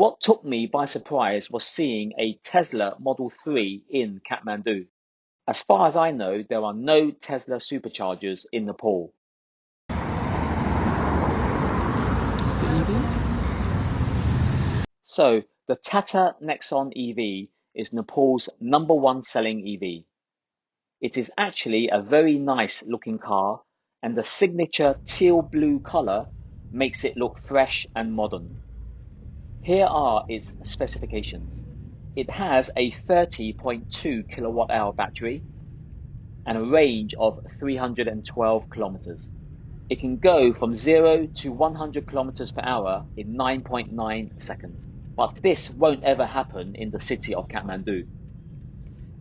What took me by surprise was seeing a Tesla Model 3 in Kathmandu. As far as I know, there are no Tesla superchargers in Nepal. Is the EV? So, the Tata Nexon EV is Nepal's #1 selling EV. It is actually a very nice looking car, and the signature teal blue color makes it look fresh and modern. Here are its specifications. It has a 30.2 kilowatt-hour battery and a range of 312 kilometers. It can go from 0 to 100 kilometers per hour in 9.9 seconds. But this won't ever happen in the city of Kathmandu.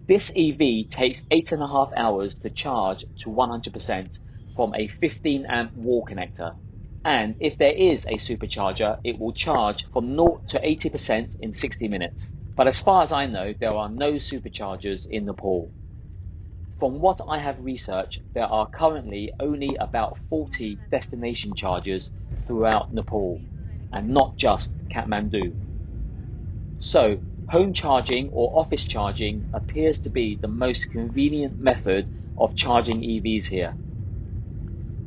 This EV takes 8.5 hours to charge to 100% from a 15 amp wall connector. And if there is a supercharger, it will charge from 0 to 80% in 60 minutes. But as far as I know, there are no superchargers in Nepal. From what I have researched, there are currently only about 40 destination chargers throughout Nepal, and not just Kathmandu. So, home charging or office charging appears to be the most convenient method of charging EVs here.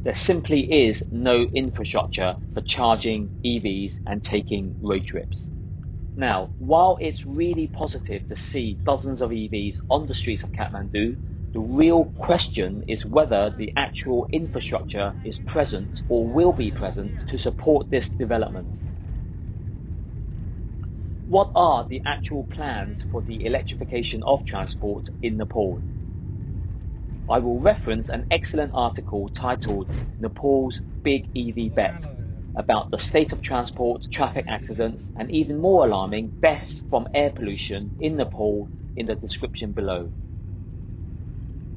There simply is no infrastructure for charging EVs and taking road trips. Now, while it's really positive to see dozens of EVs on the streets of Kathmandu, the real question is whether the actual infrastructure is present or will be present to support this development. What are the actual plans for the electrification of transport in Nepal? I will reference an excellent article titled Nepal's Big EV Bet about the state of transport, traffic accidents, and even more alarming, deaths from air pollution in Nepal in the description below.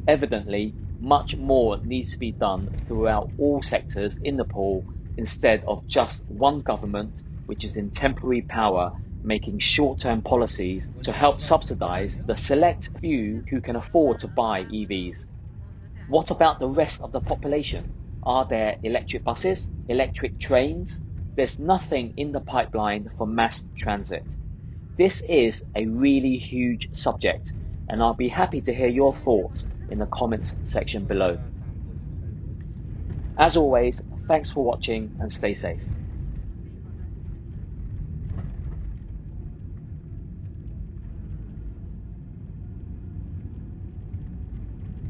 Evidently, much more needs to be done throughout all sectors in Nepal instead of just one government which is in temporary power making short-term policies to help subsidize the select few who can afford to buy EVs. What about the rest of the population? Are there electric buses, electric trains? There's nothing in the pipeline for mass transit. This is a really huge subject, and I'll be happy to hear your thoughts in the comments section below. As always, thanks for watching and stay safe.